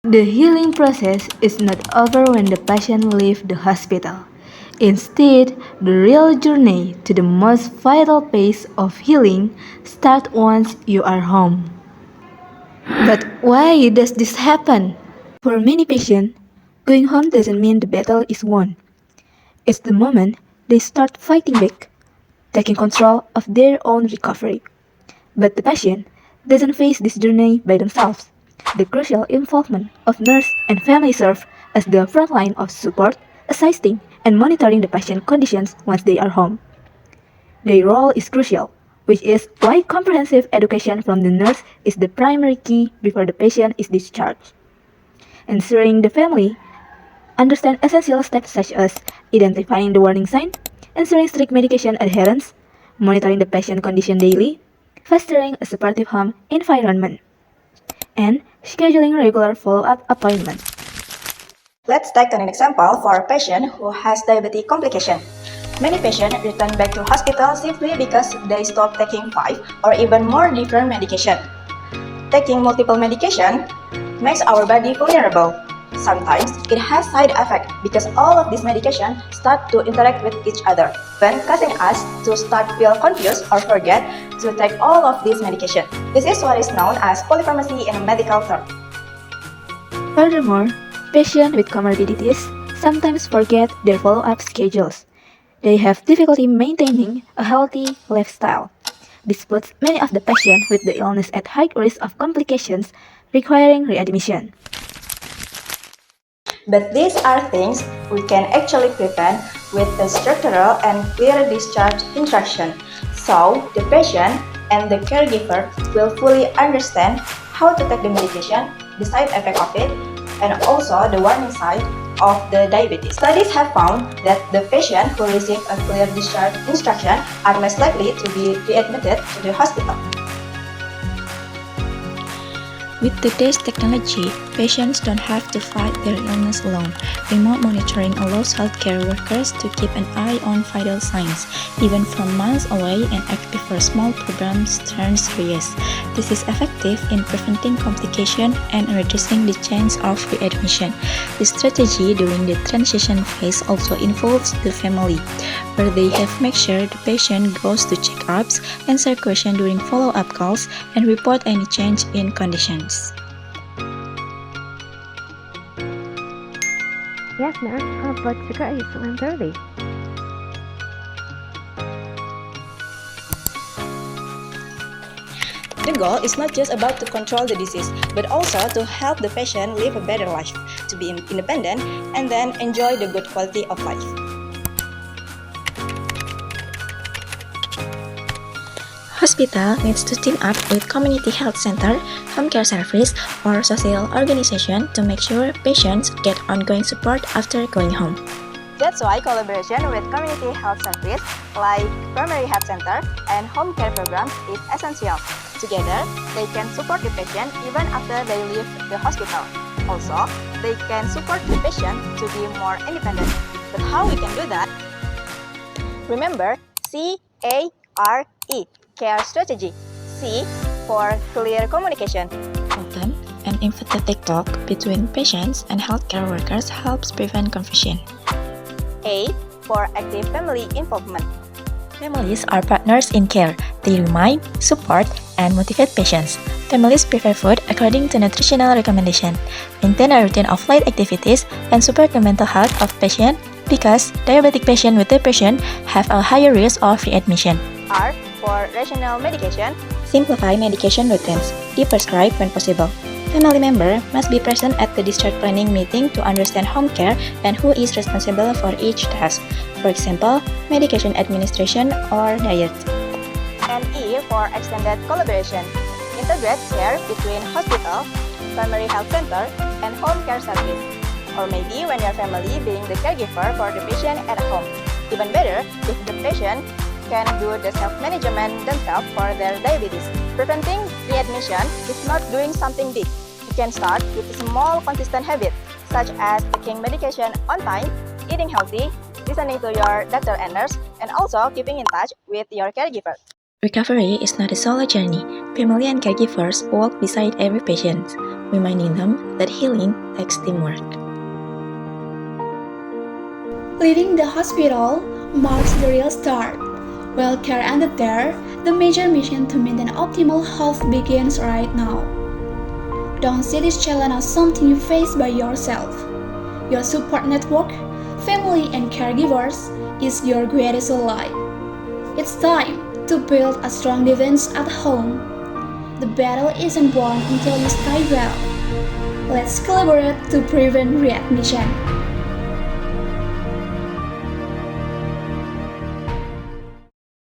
The healing process is not over when the patient leaves the hospital. Instead, the real journey to the most vital phase of healing starts once you are home. But why does this happen? For many patients, going home doesn't mean the battle is won. It's the moment they start fighting back, taking control of their own recovery. But the patient doesn't face this journey by themselves. The crucial involvement of nurse and family serve as the front line of support, assisting, and monitoring the patient conditions once they are home. Their role is crucial, which is why comprehensive education from the nurse is the primary key before the patient is discharged. Ensuring the family understand essential steps such as identifying the warning sign, ensuring strict medication adherence, monitoring the patient condition daily, fostering a supportive home environment, and scheduling regular follow-up appointments. Let's take an example for a patient who has diabetic complication. Many patients return back to hospital simply because they stop taking 5 or even more different medication. Taking multiple medication makes our body vulnerable. Sometimes it has side effects because all of these medication start to interact with each other, when causing us to start feel confused or forget to take all of these medication. This is what is known as polypharmacy in a medical term. Furthermore, patients with comorbidities sometimes forget their follow-up schedules. They have difficulty maintaining a healthy lifestyle. This puts many of the patients with the illness at high risk of complications requiring readmission. But these are things we can actually prevent with a structural and clear discharge instruction, so the patient and the caregiver will fully understand how to take the medication, the side effect of it, and also the warning sign of the diabetes. Studies have found that the patient who receive a clear discharge instruction are less likely to be readmitted to the hospital. With today's technology, patients don't have to fight their illness alone. Remote monitoring allows healthcare workers to keep an eye on vital signs, even from miles away, and act before small problems turn serious. This is effective in preventing complication and reducing the chance of readmission. The strategy during the transition phase also involves the family, where they have make sure the patient goes to checkups, answer questions during follow-up calls, and report any change in conditions. Yes, nurse, our blood sugar is 130. The goal is not just about to control the disease, but also to help the patient live a better life, to be independent, and then enjoy the good quality of life. Hospital needs to team up with community health center, home care service, or social organization to make sure patients get ongoing support after going home. That's why collaboration with community health service like primary health center and home care programs is essential. Together, they can support the patient even after they leave the hospital. Also, they can support the patient to be more independent. But how we can do that? Remember, CARE, care strategy. C for clear communication. Open and empathetic talk between patients and healthcare workers helps prevent confusion. A for active family involvement. Families are partners in care. They remind, support, and motivate patients. Families prepare food according to nutritional recommendation, maintain a routine of light activities, and support the mental health of patient because diabetic patients with depression have a higher risk of readmission. R for rational medication. Simplify medication routines. Be prescribed when possible. Family member must be present at the discharge planning meeting to understand home care and who is responsible for each task. For example, medication administration or diet. And E for extended collaboration. Integrate care between hospital, primary health center, and home care service. Or maybe when your family being the caregiver for the patient at home. Even better if the patient can do the self-management themselves for their diabetes. Preventing readmission is not doing something big. You can start with a small consistent habit, such as taking medication on time, eating healthy, listening to your doctor and nurse, and also keeping in touch with your caregiver. Recovery is not a solo journey. Family and caregivers walk beside every patient, reminding them that healing takes teamwork. Leaving the hospital marks the real start. While care ended there, the major mission to maintain optimal health begins right now. Don't see this challenge as something you face by yourself. Your support network, family and caregivers is your greatest ally. It's time to build a strong defense at home. The battle isn't won until you stay well. Let's collaborate to prevent readmission.